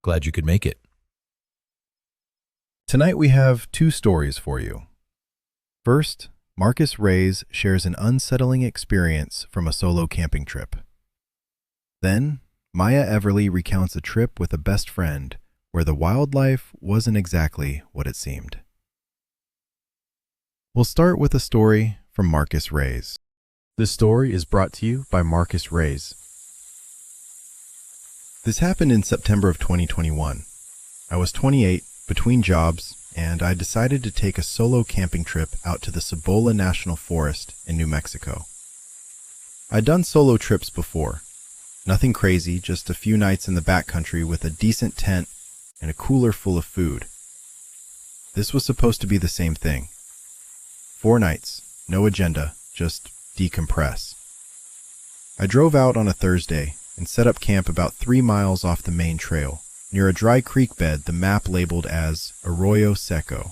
Glad you could make it. Tonight we have two stories for you. First, Marcus Reyes shares an unsettling experience from a solo camping trip. Then, Maya Everly recounts a trip with a best friend where the wildlife wasn't exactly what it seemed. We'll start with a story from Marcus Reyes. This story is brought to you by Marcus Reyes. This happened in September of 2021. I was 28, between jobs, and I decided to take a solo camping trip out to the Cibola National Forest in New Mexico. I'd done solo trips before. Nothing crazy, just a few nights in the backcountry with a decent tent and a cooler full of food. This was supposed to be the same thing. 4 nights, no agenda, just decompress. I drove out on a Thursday and set up camp about 3 miles off the main trail, near a dry creek bed the map labeled as Arroyo Seco.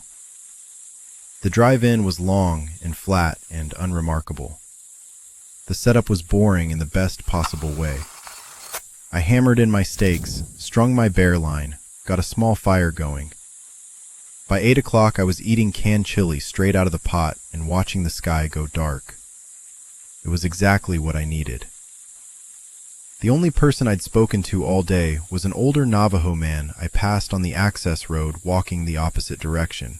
The drive-in was long and flat and unremarkable. The setup was boring in the best possible way. I hammered in my stakes, strung my bear line, got a small fire going. By 8 o'clock I was eating canned chili straight out of the pot and watching the sky go dark. It was exactly what I needed. The only person I'd spoken to all day was an older Navajo man I passed on the access road walking the opposite direction.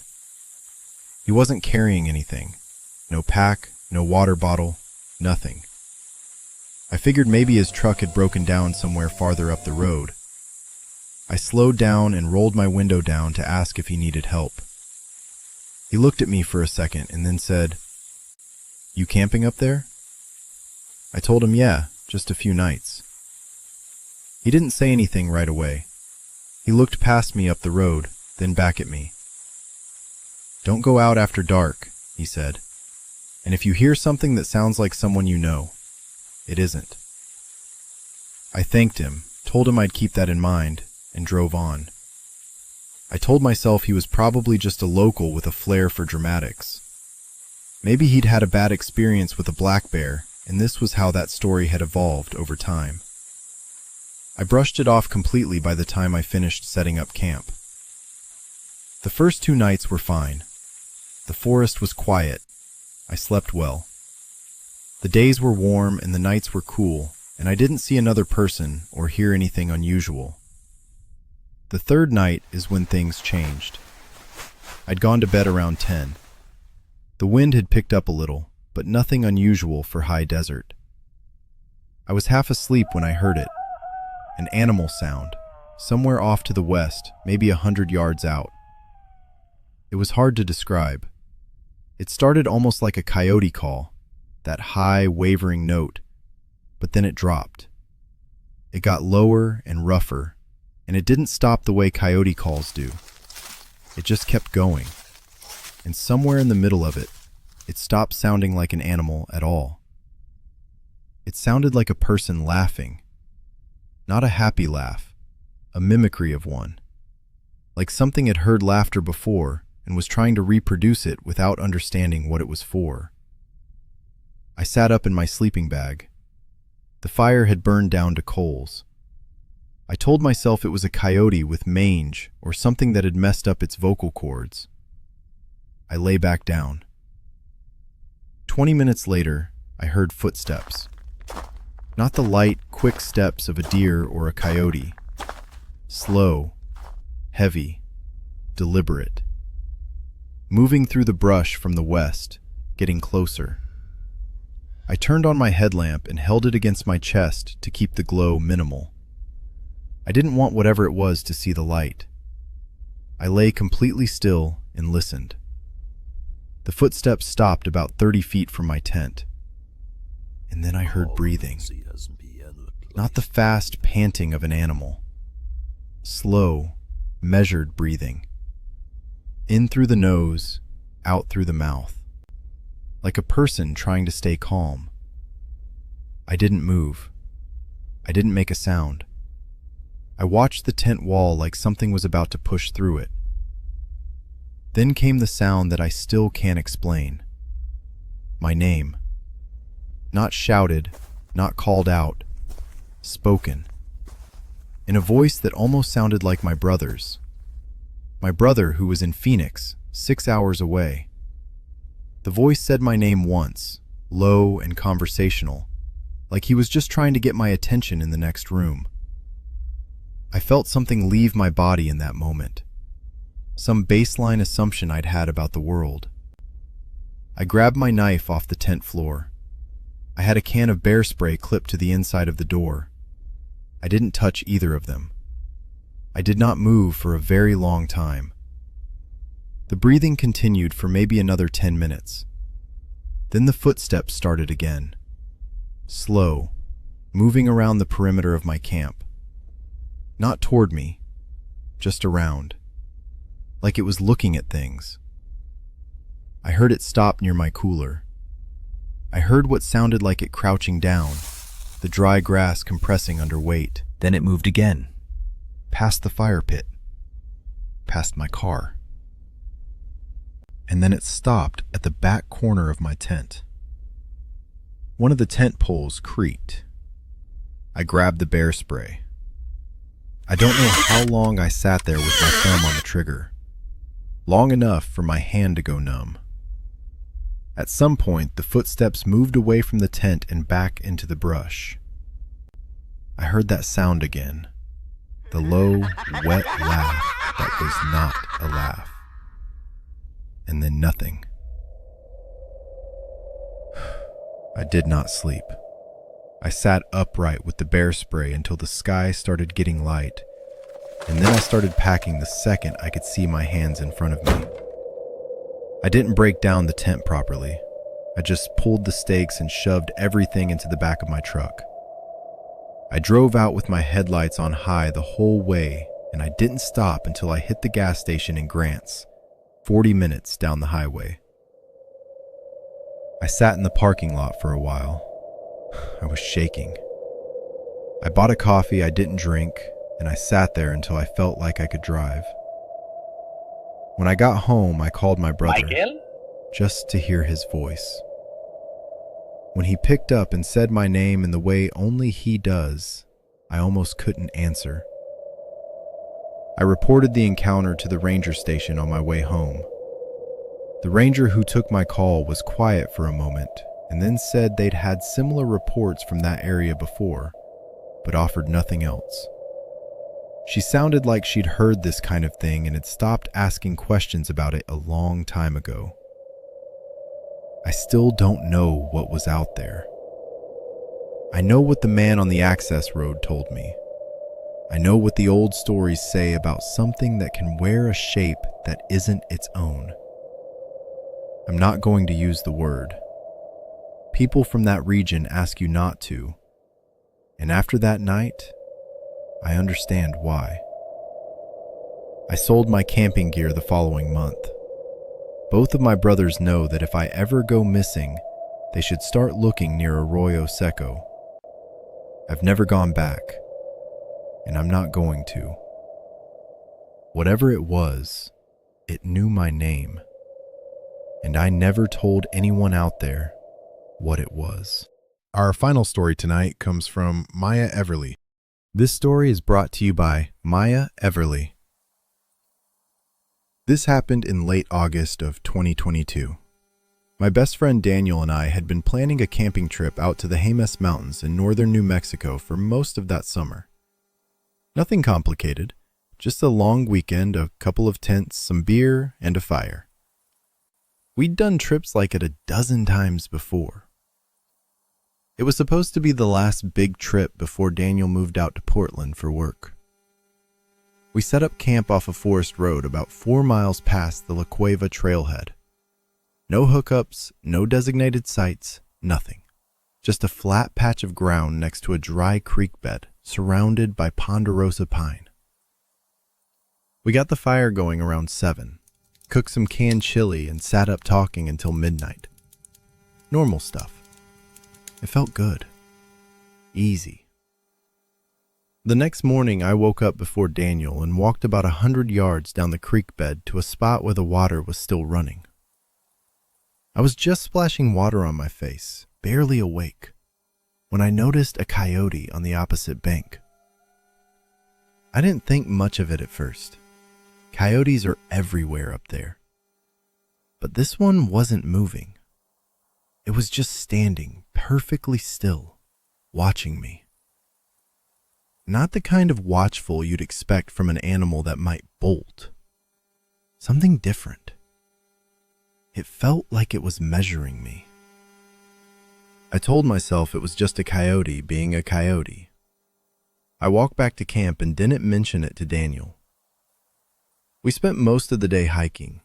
He wasn't carrying anything. No pack, no water bottle, nothing. I figured maybe his truck had broken down somewhere farther up the road. I slowed down and rolled my window down to ask if he needed help. He looked at me for a second and then said, "You camping up there?" I told him, yeah, just a few nights. He didn't say anything right away. He looked past me up the road, then back at me. "Don't go out after dark," he said. "And if you hear something that sounds like someone you know, it isn't." I thanked him, told him I'd keep that in mind, and drove on. I told myself he was probably just a local with a flair for dramatics. Maybe he'd had a bad experience with a black bear, and this was how that story had evolved over time. I brushed it off completely by the time I finished setting up camp. The first 2 nights were fine. The forest was quiet. I slept well. The days were warm and the nights were cool, and I didn't see another person or hear anything unusual. The 3rd night is when things changed. I'd gone to bed around 10. The wind had picked up a little, but nothing unusual for high desert. I was half asleep when I heard it. An animal sound, somewhere off to the west, maybe 100 yards out. It was hard to describe. It started almost like a coyote call, that high, wavering note, but then it dropped. It got lower and rougher, and it didn't stop the way coyote calls do. It just kept going, and somewhere in the middle of it, it stopped sounding like an animal at all. It sounded like a person laughing. Not a happy laugh, a mimicry of one. Like something had heard laughter before and was trying to reproduce it without understanding what it was for. I sat up in my sleeping bag. The fire had burned down to coals. I told myself it was a coyote with mange or something that had messed up its vocal cords. I lay back down. 20 minutes later, I heard footsteps. Not the light, quick steps of a deer or a coyote. Slow, heavy, deliberate. Moving through the brush from the west, getting closer. I turned on my headlamp and held it against my chest to keep the glow minimal. I didn't want whatever it was to see the light. I lay completely still and listened. The footsteps stopped about 30 feet from my tent. And then I heard breathing. Not the fast panting of an animal. Slow, measured breathing. In through the nose, out through the mouth. Like a person trying to stay calm. I didn't move. I didn't make a sound. I watched the tent wall like something was about to push through it. Then came the sound that I still can't explain. My name. Not shouted, not called out. Spoken. in a voice that almost sounded like my brother's. My brother, who was in Phoenix, 6 hours away. The voice said my name once, low and conversational, like he was just trying to get my attention in the next room. I felt something leave my body in that moment. Some baseline assumption I'd had about the world. I grabbed my knife off the tent floor. I had a can of bear spray clipped to the inside of the door. I didn't touch either of them. I did not move for a very long time. The breathing continued for maybe another 10 minutes. Then the footsteps started again. Slow, moving around the perimeter of my camp. Not toward me, just around, like it was looking at things. I heard it stop near my cooler. I heard what sounded like it crouching down, the dry grass compressing under weight. Then it moved again, past the fire pit, past my car. And then it stopped at the back corner of my tent. One of the tent poles creaked. I grabbed the bear spray. I don't know how long I sat there with my thumb on the trigger. Long enough for my hand to go numb. At some point, the footsteps moved away from the tent and back into the brush. I heard that sound again. The low, wet laugh that was not a laugh. And then nothing. I did not sleep. I sat upright with the bear spray until the sky started getting light, and then I started packing the second I could see my hands in front of me. I didn't break down the tent properly. I just pulled the stakes and shoved everything into the back of my truck. I drove out with my headlights on high the whole way, and I didn't stop until I hit the gas station in Grants, 40 minutes down the highway. I sat in the parking lot for a while. I was shaking. I bought a coffee I didn't drink, and I sat there until I felt like I could drive. When I got home, I called my brother, Michael? Just to hear his voice. When he picked up and said my name in the way only he does, I almost couldn't answer. I reported the encounter to the ranger station on my way home. The ranger who took my call was quiet for a moment and then said they'd had similar reports from that area before, but offered nothing else. She sounded like she'd heard this kind of thing and had stopped asking questions about it a long time ago. I still don't know what was out there. I know what the man on the access road told me. I know what the old stories say about something that can wear a shape that isn't its own. I'm not going to use the word. People from that region ask you not to. And after that night, I understand why. I sold my camping gear the following month. Both of my brothers know that if I ever go missing, they should start looking near Arroyo Seco. I've never gone back, and I'm not going to. Whatever it was, it knew my name, and I never told anyone out there what it was. Our final story tonight comes from Maya Everly. This story is brought to you by Maya Everly. This happened in late August of 2022. My best friend Daniel and I had been planning a camping trip out to the Jemez Mountains in northern New Mexico for most of that summer. Nothing complicated, just a long weekend, a couple of tents, some beer, and a fire. We'd done trips like it a dozen times before. It was supposed to be the last big trip before Daniel moved out to Portland for work. We set up camp off a forest road about 4 miles past the La Cueva trailhead. No hookups, no designated sites, nothing. Just a flat patch of ground next to a dry creek bed surrounded by ponderosa pine. We got the fire going around 7, cooked some canned chili, and sat up talking until midnight. Normal stuff. It felt good. Easy. The next morning, I woke up before Daniel and walked about 100 yards down the creek bed to a spot where the water was still running. I was just splashing water on my face, barely awake, when I noticed a coyote on the opposite bank. I didn't think much of it at first. Coyotes are everywhere up there. But this one wasn't moving. It was just standing perfectly still, watching me. Not the kind of watchful you'd expect from an animal that might bolt. Something different. It felt like it was measuring me. I told myself it was just a coyote being a coyote. I walked back to camp and didn't mention it to Daniel. We spent most of the day hiking.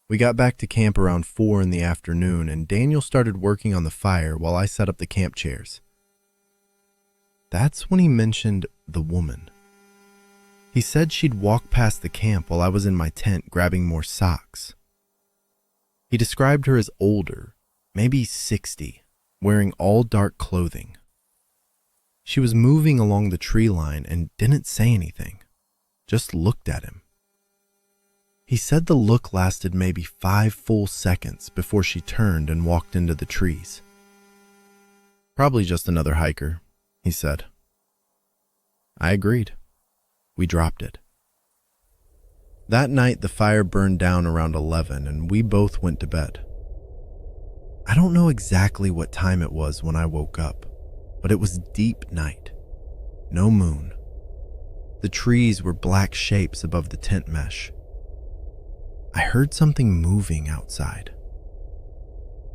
We got back to camp around 4 in the afternoon, and Daniel started working on the fire while I set up the camp chairs. That's when he mentioned the woman. He said she'd walk past the camp while I was in my tent grabbing more socks. He described her as older, maybe 60, wearing all dark clothing. She was moving along the tree line and didn't say anything, just looked at him. He said the look lasted maybe 5 full seconds before she turned and walked into the trees. Probably just another hiker, he said. I agreed. We dropped it. That night, the fire burned down around 11 and we both went to bed. I don't know exactly what time it was when I woke up, but it was deep night. No moon. The trees were black shapes above the tent mesh. I heard something moving outside.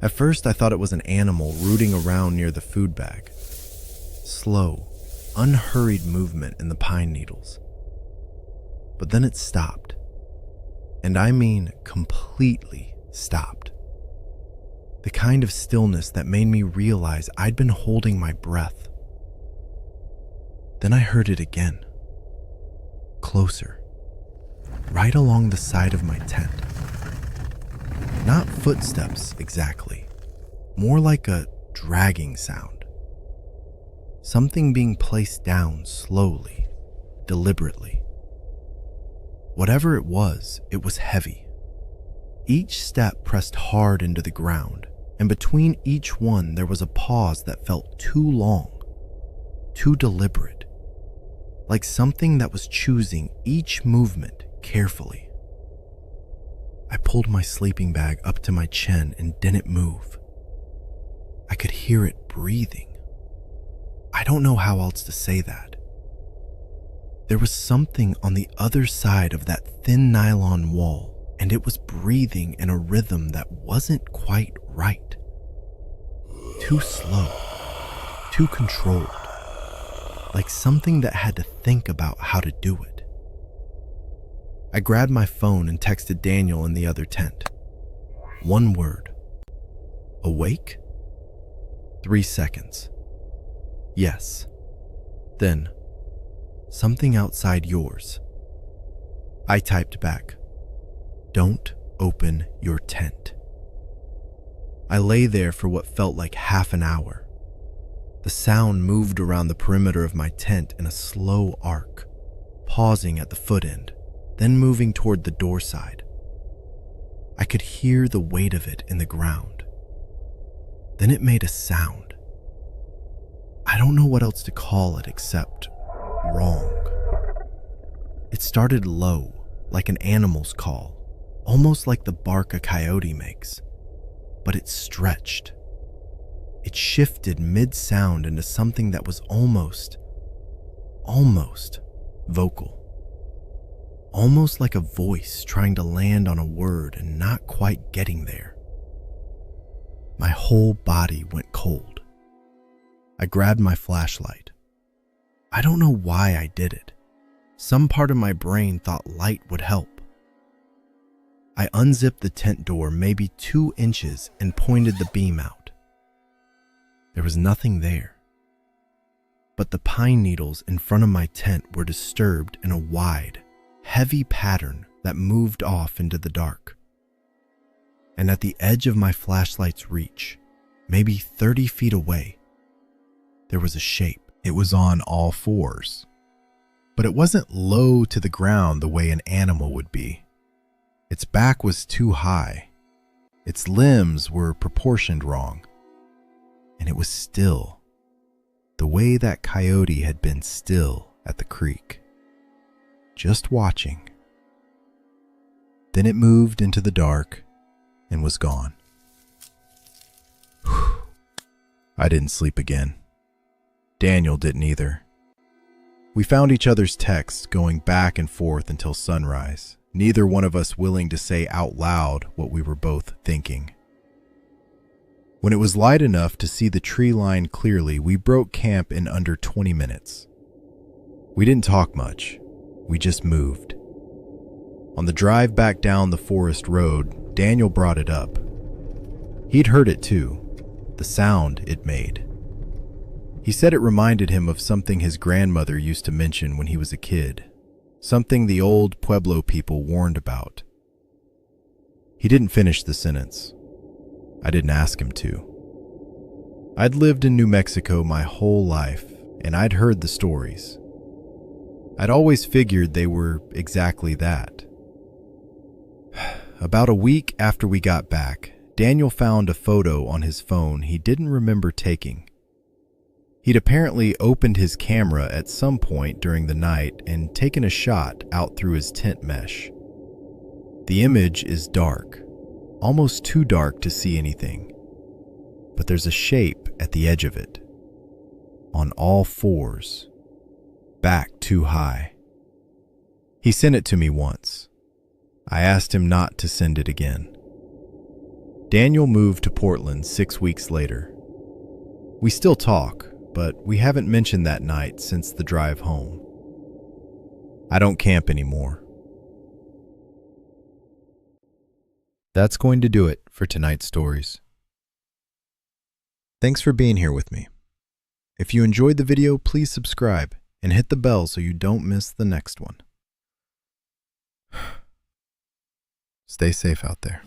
At first, I thought it was an animal rooting around near the food bag. Slow, unhurried movement in the pine needles. But then it stopped. And I mean completely stopped. The kind of stillness that made me realize I'd been holding my breath. Then I heard it again. Closer. Right along the side of my tent. Not footsteps exactly, more like a dragging sound. Something being placed down slowly, deliberately. Whatever it was heavy. Each step pressed hard into the ground, and between each one there was a pause that felt too long, too deliberate, like something that was choosing each movement carefully. I pulled my sleeping bag up to my chin and didn't move. I could hear it breathing. I don't know how else to say that. There was something on the other side of that thin nylon wall, and it was breathing in a rhythm that wasn't quite right. Too slow, too controlled, like something that had to think about how to do it. I grabbed my phone and texted Daniel in the other tent. One word. Awake? 3 seconds. Yes. Then, something outside yours. I typed back, don't open your tent. I lay there for what felt like half an hour. The sound moved around the perimeter of my tent in a slow arc, pausing at the foot end, then moving toward the door side. I could hear the weight of it in the ground. Then it made a sound. I don't know what else to call it except wrong. It started low, like an animal's call, almost like the bark a coyote makes, but it stretched. It shifted mid-sound into something that was almost vocal. Almost like a voice trying to land on a word and not quite getting there. My whole body went cold. I grabbed my flashlight. I don't know why I did it. Some part of my brain thought light would help. I unzipped the tent door maybe 2 inches and pointed the beam out. There was nothing there. But the pine needles in front of my tent were disturbed in a wide, heavy pattern that moved off into the dark. And at the edge of my flashlight's reach, maybe 30 feet away, there was a shape. It was on all fours, but it wasn't low to the ground the way an animal would be. Its back was too high. Its limbs were proportioned wrong. And it was still, the way that coyote had been still at the creek. just watching. Then it moved into the dark and was gone. I didn't sleep again. Daniel didn't either. We found each other's texts going back and forth until sunrise, neither one of us willing to say out loud what we were both thinking. When it was light enough to see the tree line clearly, we broke camp in under 20 minutes. We didn't talk much. We just moved. On the drive back down the forest road, Daniel brought it up. He'd heard it too, the sound it made. He said it reminded him of something his grandmother used to mention when he was a kid, something the old Pueblo people warned about. He didn't finish the sentence. I didn't ask him to. I'd lived in New Mexico my whole life, and I'd heard the stories. I'd always figured they were exactly that. About a week after we got back, Daniel found a photo on his phone he didn't remember taking. He'd apparently opened his camera at some point during the night and taken a shot out through his tent mesh. The image is dark, almost too dark to see anything, but there's a shape at the edge of it. On all fours, back too high. He sent it to me once. I asked him not to send it again. Daniel moved to Portland 6 weeks later. We still talk, but we haven't mentioned that night since the drive home. I don't camp anymore. That's going to do it for tonight's stories. Thanks for being here with me. If you enjoyed the video, please subscribe and hit the bell so you don't miss the next one. Stay safe out there.